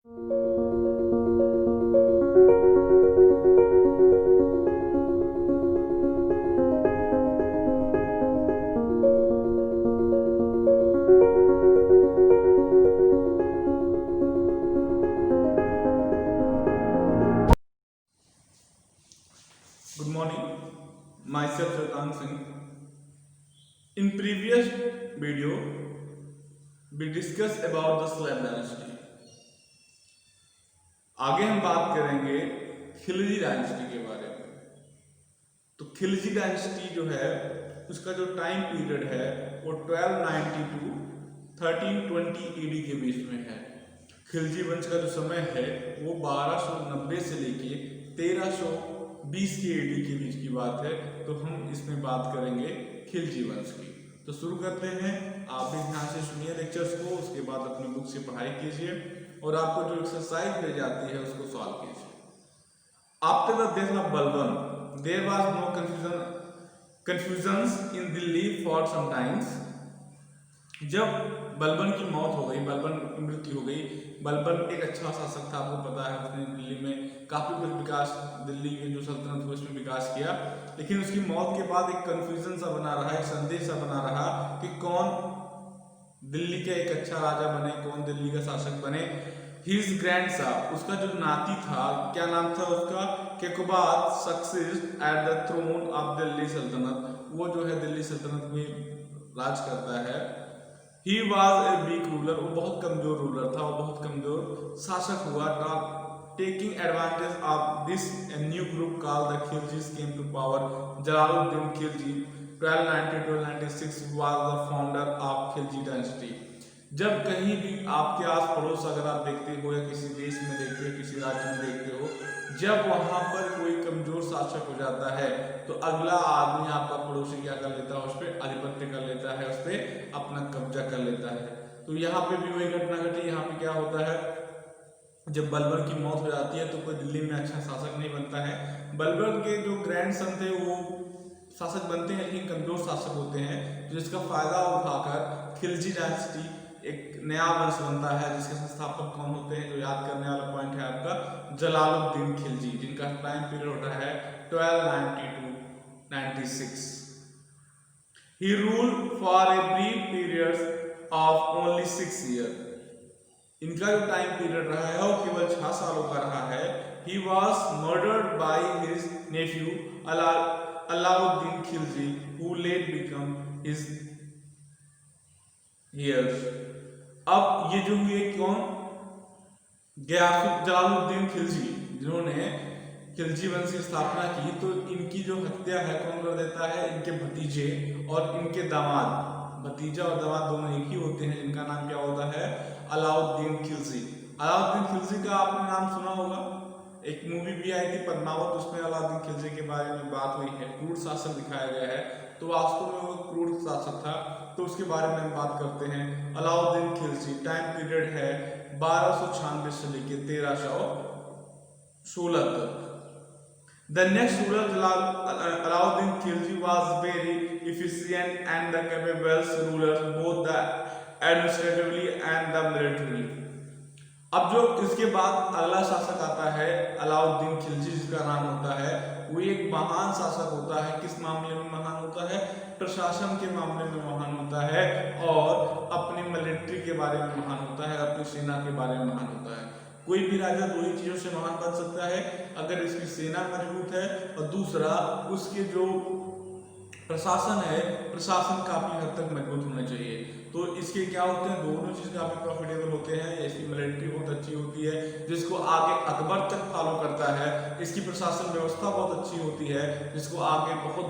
Good morning, myself Shwetank Singh. In previous video, we discussed about the Slave dynasty. आगे हम बात करेंगे Khilji dynasty के बारे में। तो खिलजी डायनेस्टी जो है उसका जो टाइम पीरियड है वो 1290 टू 1320 ईडी के बीच में है। खिलजी वंश का जो समय है वो 1290 से लेके 1320 के ईडी के बीच की बात है। तो हम इसमें बात करेंगे खिलजी वंश की। तो शुरू करते हैं। आप भी ध्यान से सुनिए लेक्चर्स को, उसके बाद अपनी बुक से पढ़ाई कीजिए और आपको जो एक्सरसाइज मिल जाती है उसको सॉल्व कीजिए। After the death of Balban there was no confusions in Delhi for some times। जब बलबन की मौत हो गई, बलबन की मृत्यु हो गई। बलबन एक अच्छा शासक था, आपको पता है, उसने दिल्ली में काफी कुछ विकास, दिल्ली की जो सल्तनत हुई उसमें विकास किया। लेकिन उसकी मौत के बाद एक कंफ्यूजन सा बना रहा, एक संदेश सा बना रहा कि कौन दिल्ली का एक अच्छा राजा बने, कौन दिल्ली का शासक बने। हिज ग्रैंडसन, उसका जो नाती था, क्या नाम था उसका, Kaiqubad succeeded at the throne of Delhi Sultanate. वो जो है दिल्ली सल्तनत में राज करता है। He was a weak ruler, वो बहुत कमजोर रूलर था, वो बहुत कमजोर शासक हुआ। Taking advantage of this new group called the Khiljis came to power. Jalaluddin Khilji 1290-1296 was the founder of Khilji dynasty. जब कहीं भी आपके आस पड़ोस अगर आप देखते हो या किसी देश में देखते हो, किसी राज्य में देखते हो, जब वहां पर कोई कमजोर शासक हो जाता है तो अगला आदमी आपका पड़ोसी क्या कर लेता है, उस पर आधिपत्य कर लेता है, उस पर अपना कब्जा कर लेता है। तो यहाँ पे भी वही घटना घटी। यहाँ पे क्या होता है, जब बलबन की मौत हो जाती है तो कोई दिल्ली में अच्छा शासक नहीं बनता है। बलबन के जो ग्रैंडसन थे वो शासक बनते हैं, लेकिन कमजोर शासक होते हैं, तो जिसका फायदा उठाकर खिलजी डायनेस्टी एक नया वंश बनता है, जिसके संस्थापक कौन होते हैं, जो याद करने वाला पॉइंट है आपका, जलालुद्दीन खिलजी, जिनका टाइम पीरियड होता है 1290 to 96। He ruled for a brief period of only 6 years। इनका जो टाइम पीरियड रहा है वो केवल 6 सालों का रहा है। He was murdered by his nephew Alauddin Khilji who later become his heirs। अब ये जो हुए कौन, जलालुद्दीन खिलजी, जिन्होंने खिलजी वंश की स्थापना की, तो इनकी जो हत्या है कौन कर देता है, इनके भतीजे और इनके दामाद। भतीजा और दामाद दोनों एक ही होते हैं, जिनका नाम क्या होता है, अलाउद्दीन खिलजी। अलाउद्दीन खिलजी का आपने नाम सुना होगा, एक मूवी भी आई थी पद्मावत, उसमें अलाउद्दीन खिलजी के बारे में बात हुई है, क्रूर शासक दिखाया गया है। तो वास्तव में वो क्रूर शासक था, तो उसके बारे में हम बात करते हैं। अलाउद्दीन खिलजी, टाइम पीरियड है 1296 से लेकर 1316 तक। The next ruler Alauddin Khilji was very efficient and the capable ruler, both the administratively and the militarily। अब जो इसके बाद अगला शासक आता है अलाउद्दीन खिलजी, जिसका नाम होता है, वो एक महान शासक होता है। किस मामले में महान होता है, प्रशासन के मामले में महान होता है, और अपनी मिलिट्री के बारे में महान होता है, अपनी सेना के बारे में महान होता है। कोई भी राजा दो ही चीजों से महान बन सकता है, अगर इसकी सेना मजबूत है और दूसरा उसके जो प्रशासन है, प्रशासन काफी हद तक मजबूत होना चाहिए। तो इसके क्या होते हैं, दोनों चीज काफी प्रॉफिटेबल होते हैं। इसकी मिलिट्री बहुत अच्छी होती है, जिसको आगे अकबर तक फॉलो करता है। इसकी प्रशासन व्यवस्था बहुत अच्छी होती है, जिसको आगे बहुत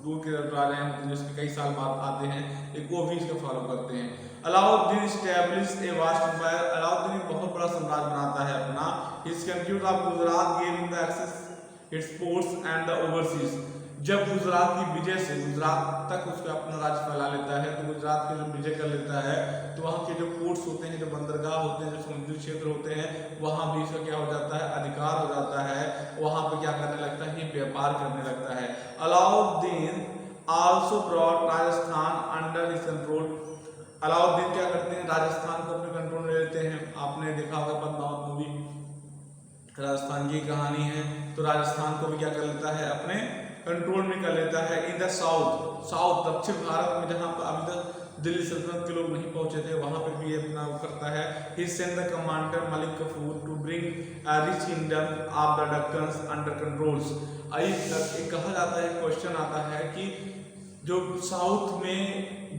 दूर के राजा हैं, जिसके कई साल बाद आते हैं, एक वो भी इसको फॉलो करते हैं। Alauddin established a vast empire। Alauddin एक बहुत बड़ा साम्राज्य बनाता है अपना। His conquest of Gujarat gave him the access its ports and the overseas। जब गुजरात की विजय से गुजरात तक उसका अपना राज्य फैला लेता है, तो गुजरात के जो विजय कर लेता है, तो वहाँ के जो पोर्ट्स होते हैं, जो बंदरगाह होते हैं, जो समुद्री क्षेत्र होते हैं, वहाँ भी इसका क्या हो जाता है, अधिकार हो जाता है। वहाँ पे क्या करने लगता है, व्यापार करने लगता है। Alauddin also brought Rajasthan under his control. Alauddin क्या करते हैं, राजस्थान को अपने कंट्रोल में लेते हैं। आपने देखा होगा पद्मावत मूवी, राजस्थान की कहानी है, तो राजस्थान को भी क्या कर लेता है, अपने कंट्रोल में कर लेता है। इन द साउथ दक्षिण भारत में जहां पर अभी तक दिल्ली सल्तनत के लोग नहीं पहुंचे थे, वहां पर भी अपना वो करता है। He send the commander Malik Kafur to bring rich kingdom of the Deccans under controls. एक कहा जाता है, क्वेश्चन आता है कि जो साउथ में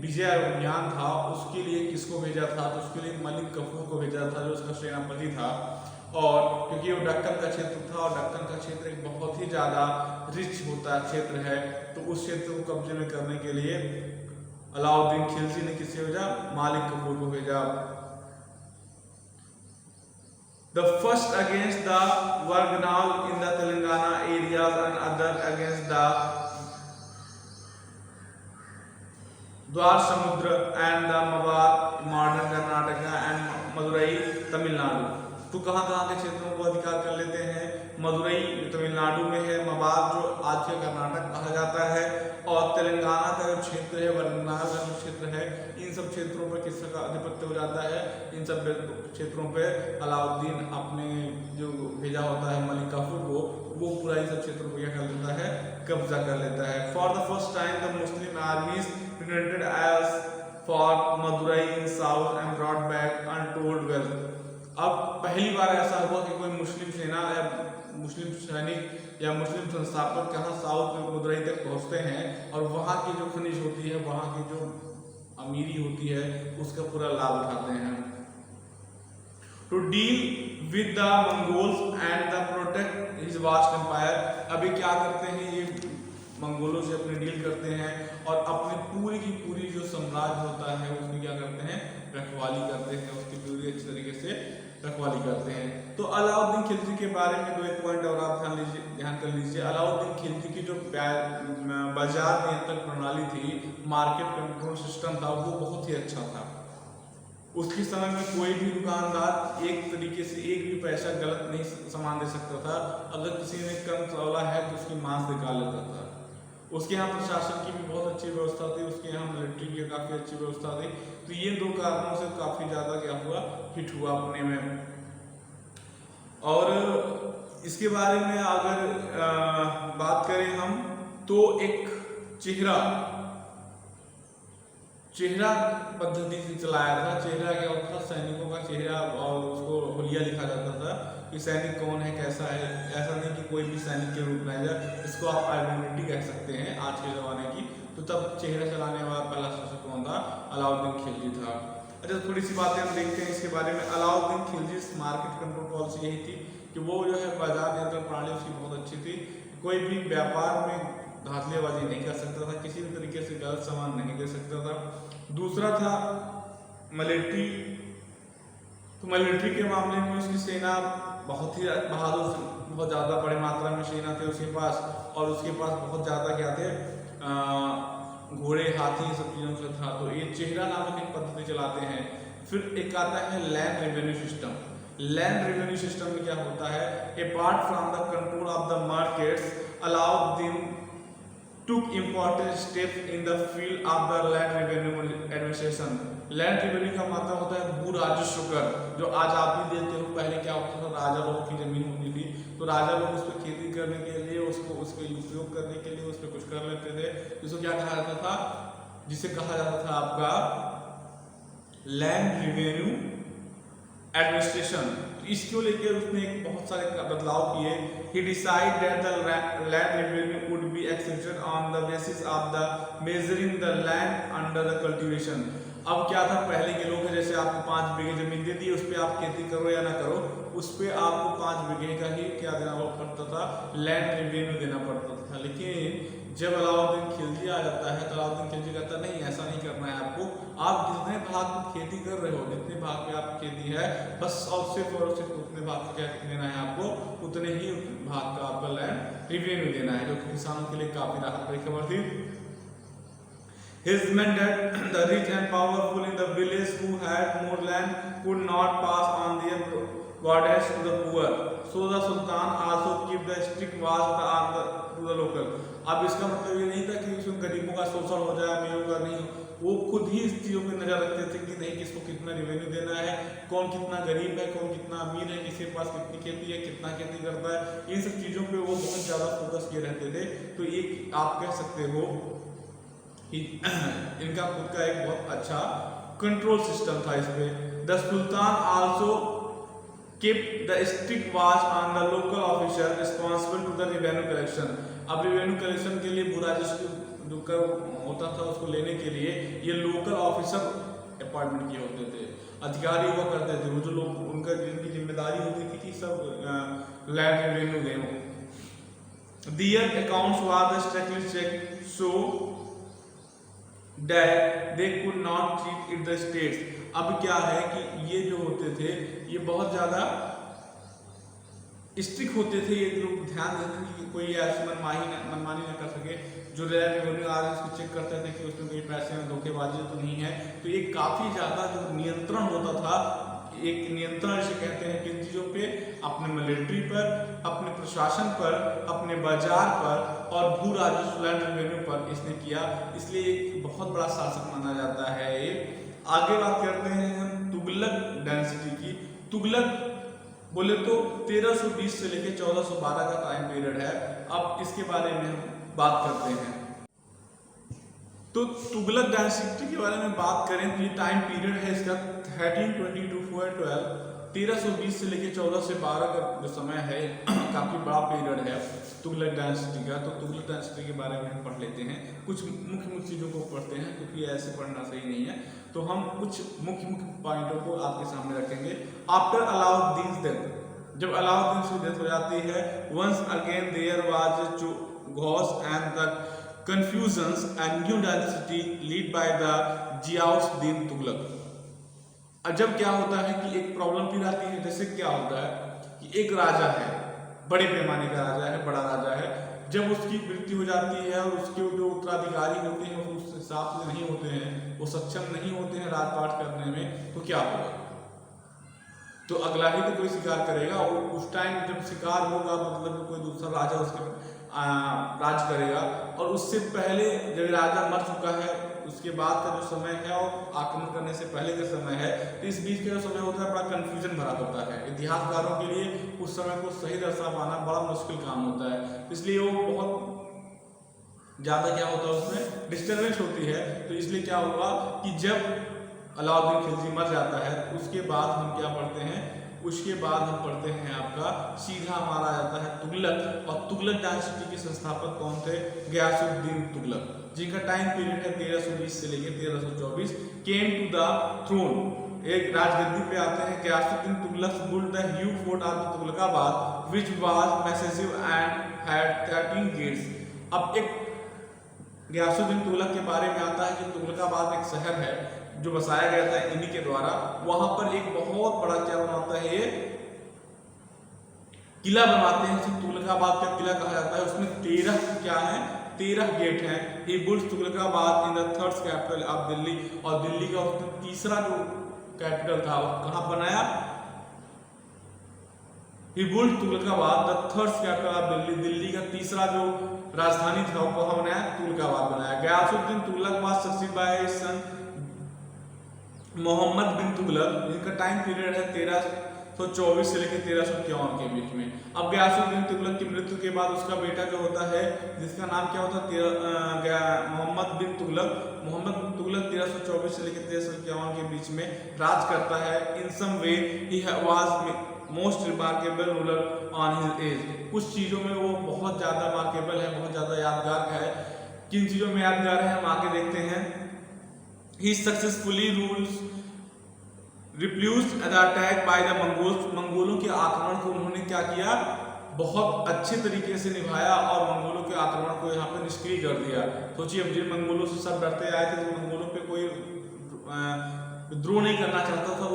विजय अभियान था उसके लिए किसको भेजा था, तो उसके लिए मलिक कफूर को भेजा था, जो उसका सेनापति था। और क्योंकि वो दक्कन का क्षेत्र था, और दक्कन का क्षेत्र एक बहुत ही ज़्यादा रिच होता क्षेत्र है, तो उस क्षेत्र को कब्जे में करने के लिए अलाउद्दीन खिलजी ने किसे भेजा, मालिक कफूर को भेजा। The first against the Varganal in the Telangana areas and other against the द्वार समुद्र and the Mawar modern Karnataka and Madurai Tamil Nadu। तो कहाँ के क्षेत्रों को अधिकार कर लेते हैं, मदुरई तमिलनाडु में है, मवार जो आज के कर्नाटक कहा जाता है, और तेलंगाना का जो क्षेत्र है, वरनाल का जो क्षेत्र है, इन सब क्षेत्रों पर किसका आधिपत्य हो जाता है, इन सब क्षेत्रों पे अलाउद्दीन अपने जो भेजा होता है मलिक काफूर को, वो पूरा इन सब क्षेत्रों को क्या कर लेता है, कब्जा कर लेता है। For the first time the Muslim armies pretended as for Madurai in south and brought back untold wealth. अब पहली बार ऐसा हुआ कि कोई मुस्लिम सेना या मुस्लिम सैनिक या मुस्लिम संस्थापक कहाँ साउथ में मदुरई तक पहुँचते हैं, और वहाँ की जो खनिज होती है, वहाँ की जो अमीरी होती है, उसका पूरा लाभ उठाते हैं। To deal with the Mongols and the protect his vast empire. अभी क्या करते हैं, ये मंगोलों से अपने डील करते हैं, और अपने पूरी की पूरी जो साम्राज्य होता है उसकी क्या करते हैं, रखवाली करते हैं, उसकी पूरी अच्छी तरीके से रखवाली करते हैं। तो अलाउद्दीन खिलजी के बारे में दो एक पॉइंट और आप ध्यान कर लीजिए। अलाउद्दीन खिलजी की जो बाजार नियंत्रण प्रणाली थी, मार्केट कंट्रोल सिस्टम था, वो बहुत ही अच्छा था। उसके समय में कोई भी दुकानदार एक तरीके से एक भी पैसा गलत नहीं सामान दे सकता था। अगर किसी ने कम तौला है तो उसकी मांस निकाल लेता था। उसके यहाँ प्रशासन की भी बहुत अच्छी व्यवस्था थी, उसके यहाँ मिलिट्री की काफ़ी अच्छी व्यवस्था थी। तो ये दो कारणों से काफ़ी ज़्यादा क्या हुआ, हिट हुआ अपने में। और इसके बारे में अगर बात करें हम, तो एक चेहरा पद्धति से चलाया था। चेहरा क्या होता था, सैनिकों का चेहरा, और उसको हुलिया लिखा जाता था कि सैनिक कौन है, कैसा है। ऐसा नहीं कि कोई भी सैनिक के रूप में आ जाए, इसको आप आइडेंटिटी कह सकते हैं आज के ज़माने की। तो तब चेहरा चलाने वाला पहला शासक कौन था, अलाउद्दीन खिलजी था। अच्छा, थोड़ी सी बातें हम देखते हैं इसके बारे में। Alauddin Khilji market control policy यही थी कि वो जो है बाजार नियंत्रण प्रणाली उसकी बहुत अच्छी थी। कोई भी व्यापार में धांधलेबाजी नहीं कर सकता था, किसी भी तरीके से गलत सामान नहीं दे सकता था। दूसरा था मिलिट्री। तो मिलिट्री के मामले में उसकी सेना बहुत ही बहादुर, बहुत ज़्यादा बड़ी मात्रा में सेना थे उसके पास, और उसके पास बहुत ज़्यादा क्या थे, घोड़े, हाथी, सब चीज़ों से था। तो ये चेहरा नामक एक पद्धति चलाते हैं। फिर एक आता है land revenue system. Land revenue system में क्या होता है, apart from the control of the markets, Alauddin took important steps in the field of the land revenue administration। Land revenue का मतलब होता है भू राजस्व कर, जो आज आप भी देते हो। पहले क्या होता था, राजा लोगों की जमीन होती थी, तो राजा लोग उस पर खेती करने के लिए, उसको उसके उपयोग करने के लिए उस पर कुछ कर लेते थे, जिसको क्या कहा जाता था, जिसे कहा जाता था आपका लैंड रेवेन्यू एडमिनिस्ट्रेशन। इसको लेकर उसने एक बहुत सारे बदलाव किए। He decided that the land revenue would be accepted on the basis of the measuring the land under the cultivation। अब क्या था, पहले के लोग जैसे आपको 5 बीघे जमीन दे दी, उस पर आप खेती करो या ना करो, उस पर आपको 5 बीघे का ही क्या देना पड़ता था, लैंड रेवेन्यू देना पड़ता था। लेकिन जब अलाउद्दीन खिलजी आ जाता है, तो अलाउद्दीन खिलजी कहता नहीं, ऐसा नहीं करना है आपको। आप जितने भाग में खेती कर रहे हो, जितने भाग में आप खेती है, बस और सिर्फ उतने भाग का क्या देना है आपको, उतने ही भाग का आपका लैंड रेवेन्यू देना है, जो किसानों के लिए काफी राहत भरी खबर थी। His meant that the rich and powerful in the village who had more land could not pass on their burdens to the poor, so the sultan also kept the strict watch on the local। अब इसका मतलब ये नहीं था कि उसमें गरीबों का शोषण हो जाए, अमीरों का नहीं, वो खुद ही इस चीज़ों पे नज़र रखते थे कि नहीं किसको कितना रेवेन्यू देना है, कौन कितना गरीब है, कौन कितना अमीर है, किसके पास कितनी खेती है, कितना खेती करता है, इन सब चीज़ों पे वो बहुत ज़्यादा फोकस किए रहते थे। तो एक आप कह सकते हो कि इनका खुद का एक बहुत अच्छा कंट्रोल सिस्टम था इस पे। The sultan also kept the strict watch on the local official responsible to the revenue collection। अब रेवेन्यू कलेक्शन के लिए भू राजस्व जो कर होता था उसको लेने के लिए ये लोकल ऑफिसर अपॉइंटमेंट किए होते थे, अधिकारी हुआ करते थे, वो जो लोग उनका जिनकी जिम्मेदारी होती थी कि सब लैंड रेवेन्यू दें। Their accounts were the strictly checked so that they could not cheat in the states। अब क्या है कि ये जो होते थे ये बहुत ज़्यादा स्ट्रिक्ट होते थे, ये लोग ध्यान देते थे कि कोई ऐसी मनमानी ना कर सके। जो रेवेन्यू आज उसको चेक करते थे कि उसमें कोई पैसे में धोखेबाजी तो नहीं है। तो ये काफ़ी ज़्यादा जो नियंत्रण होता था, एक नियंत्रण जिसे कहते हैं किन चीज़ों पे, अपने मिलिट्री पर, अपने प्रशासन पर, अपने बाजार पर और भू राजस्व लैंड रेवेन्यू पर इसने किया, इसलिए एक बहुत बड़ा शासक माना जाता है ये। आगे बात करते हैं हम तुगलक डायनेस्टी की। तुगलक बोले तो 1320 से लेकर 1412 का टाइम पीरियड है। अब इसके बारे में हम बात करते हैं। तो तुगलक डायनेस्टी के बारे में बात करें तो ये टाइम पीरियड है इसका 1320 to 412, 1320 से लेकर 14 से 12 का जो समय है काफ़ी बड़ा पीरियड है तुगलक डायनेस्टी का। तो तुगलक डायनेस्टी के बारे में हम पढ़ लेते हैं, कुछ मुख्य मुख्य चीज़ों को पढ़ते हैं क्योंकि ऐसे पढ़ना सही नहीं है। तो हम कुछ मुख्य मुख्य पॉइंटों को आपके सामने रखेंगे। आफ्टर अलाउद्दीन डेथ, जब अलाउद्दीन की डेथ हो जाती है, once again there was chaos and the confusions and new dynasty lead by the Ziauddin Tughlaq. जब क्या होता है कि एक प्रॉब्लम फिर आती है, जैसे क्या होता है कि एक राजा है, बड़े पैमाने का राजा है, बड़ा राजा है, जब उसकी मृत्यु हो जाती है और उसके जो उत्तराधिकारी होते हैं वो उस हिसाब से नहीं होते हैं, वो सक्षम नहीं होते हैं राजपाट करने में, तो क्या होगा? तो अगला ही तो कोई शिकार करेगा और उस टाइम जब शिकार होगा मतलब कोई दूसरा राजा उसके राज करेगा। और उससे पहले जब राजा मर चुका है उसके बाद का जो समय है और आक्रमण करने से पहले का समय है, तो इस बीच का जो समय होता है बड़ा कंफ्यूजन भरा होता है। इतिहासकारों के लिए उस समय को सही दर्शा पाना बड़ा मुश्किल काम होता है, इसलिए वो बहुत ज़्यादा क्या होता है उसमें डिस्टर्बेंस होती है। तो इसलिए क्या होगा कि जब अलाउद्दीन खिलजी मर जाता है उसके बाद हम क्या पढ़ते हैं, उसके बाद हम पढ़ते हैं आपका सीधा हमारा आता है तुगलक। और तुगलक डायनेस्टी के संस्थापक कौन थे? गयासुद्दीन तुगलक, जिनका टाइम पीरियड है 1320 से लेकर 1324। केम टू द थ्रोन, एक राजगद्दी पे आते हैं। Ghiyasuddin Tughlaq built the huge fort of Tughlaqabad which was massive and had 13 gates. अब एक गयासुद्दीन तुगलक के बारे में आता है कि तुगलकाबाद एक शहर है जो बसाया गया था इन्हीं के द्वारा। वहां पर एक बहुत बड़ा क्या बनाता है, ये किला बनवाते हैं, तुगलकाबाद का किला कहा जाता है। उसमें 13 क्या है, 13 गेट हैं। He built Tughlaqabad in the third capital of Delhi, और दिल्ली का उसने तीसरा जो कैपिटल था वो कहाँ बनाया? He built Tughlaqabad the third capital of Delhi, Delhi का तीसरा जो राजधानी था वो कहाँ बनाया? तुगलकाबाद बनाया। Ghiyasuddin Tughlaq was succeed by son Muhammad bin Tughlaq, जिनका टाइम पीरियड है 1324 से लेकर 1351 के बीच में। अब गयासुद्दीन तुगलक की मृत्यु के बाद उसका बेटा जो होता है जिसका नाम क्या होता है? मोहम्मद बिन तुगलक। मोहम्मद बिन तुगलक 1324 से लेकर 1351 के बीच में राज करता है। In some way he was most remarkable ruler on his age. कुछ चीज़ों में वो बहुत ज़्यादा मार्केबल है, बहुत ज़्यादा यादगार है। किन चीज़ों में यादगार है हम आगे देखते हैं। He successfully repulsed the attack by the Mongols। मंगोलों के आक्रमण को उन्होंने क्या किया? बहुत अच्छे तरीके से निभाया और मंगोलों के आक्रमण को यहाँ पे निष्क्रिय कर दिया। सोचिए अब जिन मंगोलों से सब डरते आए थे तो मंगोलों पे कोई विद्रोह नहीं करना चाहता था,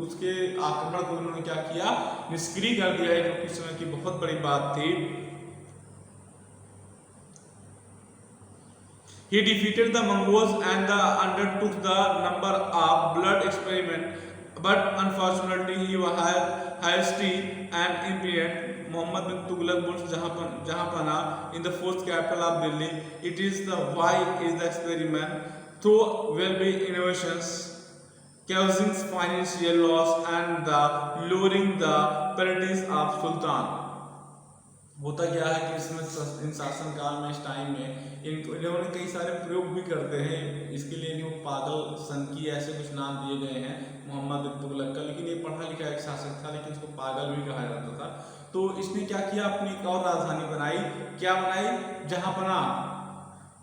उसके आक्रमण को उन्होंने क्या किया? निष्क्रिय कर दिया है, जो कि समय की बहुत बड़ी बात थी। He defeated the Mongols and undertook the number of blood experiment, but unfortunately he was hasty and impatient। Muhammad bin Tughlaq built Jahanpana in the fourth capital of Delhi। It is the why is the experiment through will be innovations causing financial loss and the lowering the prestige of sultan। होता क्या है कि इसमें इन शासन काल में, इस time में इन्होंने कई सारे प्रयोग भी करते हैं। इसके लिए इनको पागल सनकी ऐसे कुछ नाम दिए गए हैं मोहम्मद बिन तुगलक का, लेकिन ये पढ़ा लिखा एक शासक था, लेकिन इसको पागल भी कहा जाता था। तो इसने क्या किया, अपनी एक और राजधानी बनाई। क्या बनाई? जहांपनाह।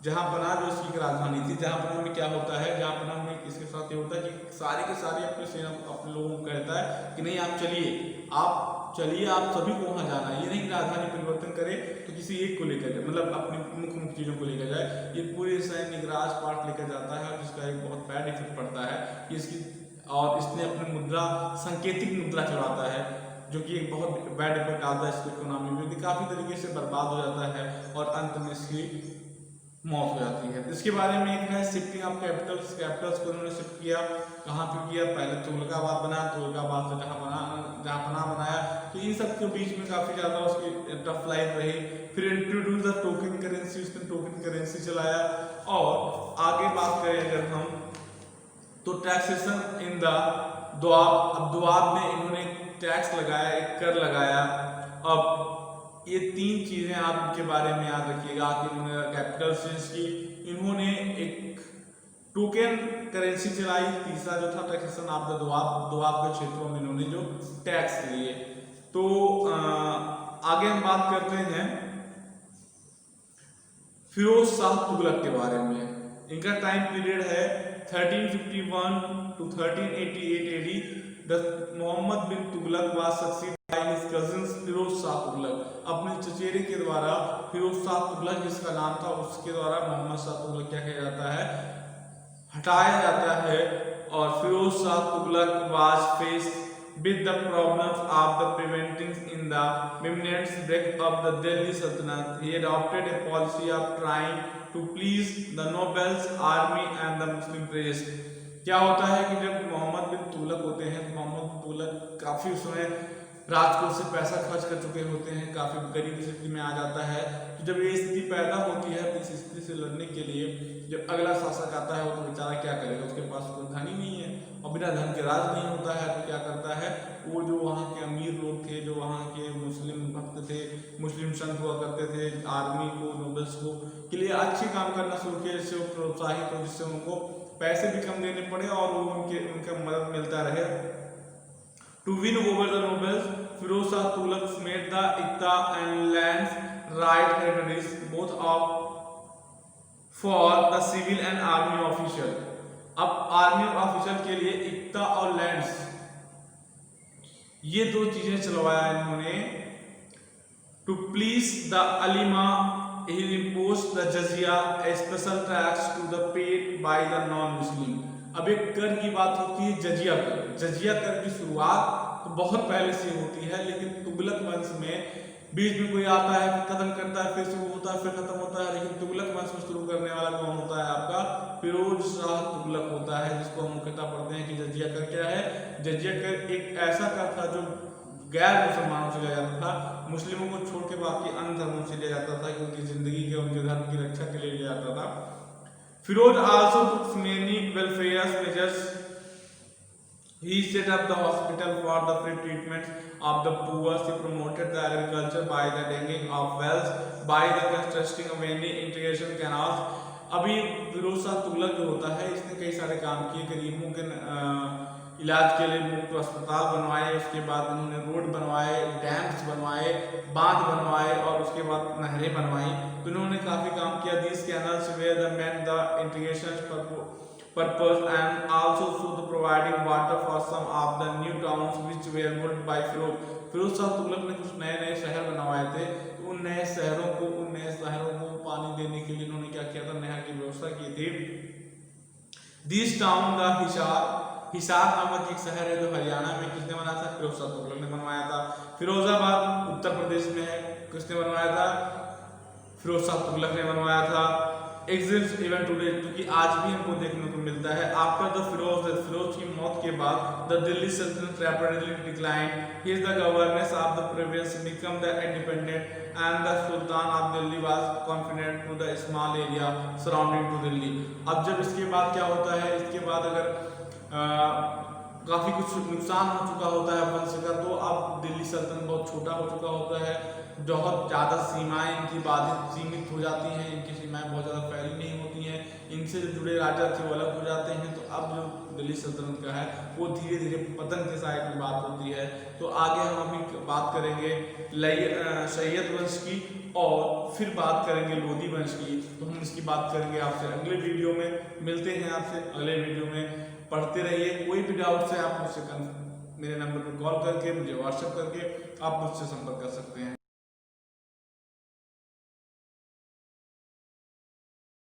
जहांपनाह जो इसकी राजधानी थी। जहांपनाह में क्या होता है, जहांपनाह में इसके साथ ये होता है कि सारे के सारे अपने सेना अपने लोगों को कहता है कि नहीं आप चलिए, आप सभी को वहां जाना है। ये नहीं राजधानी परिवर्तन करे तो किसी एक को लेकर जाए, मतलब अपनी मुख्य मुख्य चीजों को लेकर जाए। ये पूरे सैनिक राजपाट लेकर जाता है, जिसका एक बहुत बैड इफेक्ट पड़ता है कि इसकी, और इसने अपनी मुद्रा सांकेतिक मुद्रा चलाता है, जो कि एक बहुत बैड इफेक्ट आता है इसकी इकोनॉमी में, काफी तरीके से बर्बाद हो जाता है और अंत में इसकी मौत हो जाती है। इसके बारे में एक है शिफ्टिंग ऑफ कैपिटल्स। कैपिटल्स को उन्होंने शिफ्ट किया। कहाँ पे किया? पहले तुगलकाबाद बनाया, तुगलकाबाद से जहांपनाह बनाया। तो इन सब के बीच में काफी ज्यादा उसकी टफ लाइफ रही। फिर इंट्रोड्यूस द टोकन करेंसी, उसने टोकन करेंसी चलाया। और आगे बात करें अगर हम, तो टैक्सेशन इन द दोआब। अब दोआब में इन्होंने टैक्स लगाया, एक कर लगाया। अब ये तीन चीजें आप इनके बारे में याद रखिएगा कि इन्होंने कैपिटल चेंज की, इन्होंने एक टोकन करेंसी चलाई, तीसरा जो था टैक्सेशन ऑफ द दोआब के क्षेत्रों में इन्होंने जो टैक्स लिए। तो आगे हम बात करते हैं फिरोज शाह तुगलक के बारे में। इनका टाइम पीरियड है 1351 to 1388 AD। Mohammad bin Tughlaq was succeed by his cousins Firoz Shah Tughlaq. अपने चचेरे के द्वारा फिरोज शाह तुगलक जिसका नाम था, उसके द्वारा मोहम्मद शाह तुगलक क्या किया जाता है, हटाया जाता है। और Firoz Shah Tughlaq was faced with the problems of the preventing in the imminent break of the Delhi Sultanate. He adopted a policy of trying to please the nobles, army and the Muslim press। क्या होता है कि जब मोहम्मद बिन तुगलक होते हैं, तो मोहम्मद बिन तुगलक काफी उस समय राजकोट से पैसा खर्च कर चुके होते हैं, काफी गरीब स्थिति में आ जाता है। तो जब ये स्थिति पैदा होती है, तो इस स्थिति से लड़ने के लिए जब अगला शासक आता है, वो तो बेचारा क्या करेगा, उसके पास कोई धन ही नहीं है और बिना धन के राज नहीं होता है। तो क्या करता है, वो जो वहाँ के अमीर लोग थे, जो वहाँ के मुस्लिम भक्त थे, मुस्लिम संत हुआ करते थे, आर्मी को, नोबल्स को के लिए अच्छे काम करना शुरू किया, जिससे वो प्रोत्साहित हो, जिससे उनको पैसे भी कम देने पड़े और उनका मदद मिलता रहे। To win over the nobles, Firoz Shah Tughlaq made the Iqta and lands right hereditaries both of for the civil and army official। अब आर्मी और ऑफिशियल के लिए इक्ता और लैंड्स, ये दो चीजें चलवाया इन्होंने। To please the ulema he imposed the jizya, a special tax to the paid by the non-Muslim। अब एक कर की बात होती है, जजिया कर। जजिया कर की शुरुआत तो बहुत पहले से होती है, लेकिन तुगलक वंश में बीच में कोई आता है, खत्म करता है, फिर शुरू होता है, फिर खत्म होता है। लेकिन तुगलक वंश को शुरू करने वाला कौन होता है? आपका फिरोज शाह तुगलक होता है, जिसको हम मुख्यतः पढ़ते हैं कि जजिया कर क्या है। जजिया कर एक ऐसा कर था जो गैर मुसलमानों से लिया जाता था, मुस्लिमों को छोड़ के बाकी अन्य धर्मों से लिया जाता था, कि उनकी जिंदगी के, उनके धर्म की रक्षा के लिए लिया जाता था। Firoz also took many welfare measures। He set up the hospital for the free treatment of the poor। He promoted the agriculture by the digging of wells, by the constructing of many irrigation canals। अभी फिरोज शाह तुगलक जो होता है, इसने कई सारे काम किए, गरीबों के इलाज के लिए मुफ्त अस्पताल बनवाए, उसके बाद इन्होंने रोड बनवाए, डैम्स बनवाए, बांध बनवाए और उसके बाद नहरें बनवाई। तो इन्होंने काफी काम किया। This canals were the main the integration purpose and also so the providing water for some of the new towns which were built by Firoz Shah Tughlaq ने कुछ नए नए शहर बनवाए थे। तो उन नए शहरों को पानी देने के लिए इन्होंने क्या किया था, नहर की व्यवस्था की थी। दिस टाउन द हिसार नामक एक शहर है जो हरियाणा में, किसने बनाया था? फिरोज शाह तुगलक ने बनवाया था। फिरोजाबाद उत्तर प्रदेश में है, किसने बनवाया था? फिरोज शाह तुगलक ने बनवाया था। exists even today, क्योंकि आज भी हमको देखने को मिलता है। आफ्टर द फिरोज की मौत के बाद the Delhi Sultanate rapidly decline, his the governance of the province become the independent and the sultan of Delhi was confident to the small area surrounding to Delhi. अब जब इसके बाद क्या होता है, इसके बाद अगर काफी कुछ नुकसान हो चुका होता है वंश का, तो अब दिल्ली सल्तनत बहुत छोटा हो चुका होता है, बहुत ज़्यादा सीमाएं इनकी बाधित सीमित हो जाती हैं, इनकी सीमाएं बहुत ज़्यादा फैली नहीं होती हैं, इनसे जो जुड़े राजा थे वो अलग हो जाते हैं। तो अब जो दिल्ली सल्तनत का है वो धीरे धीरे पतन के साइड में बात होती है। तो आगे हम अभी बात करेंगे सैयद वंश की और फिर बात करेंगे लोधी वंश की। तो हम इसकी बात करेंगे आपसे अगले वीडियो में। मिलते हैं आपसे अगले वीडियो में। पढ़ते रहिए, कोई भी डाउट है आप मुझसे मेरे नंबर पर कॉल करके, मुझे व्हाट्सएप करके आप मुझसे संपर्क कर सकते हैं।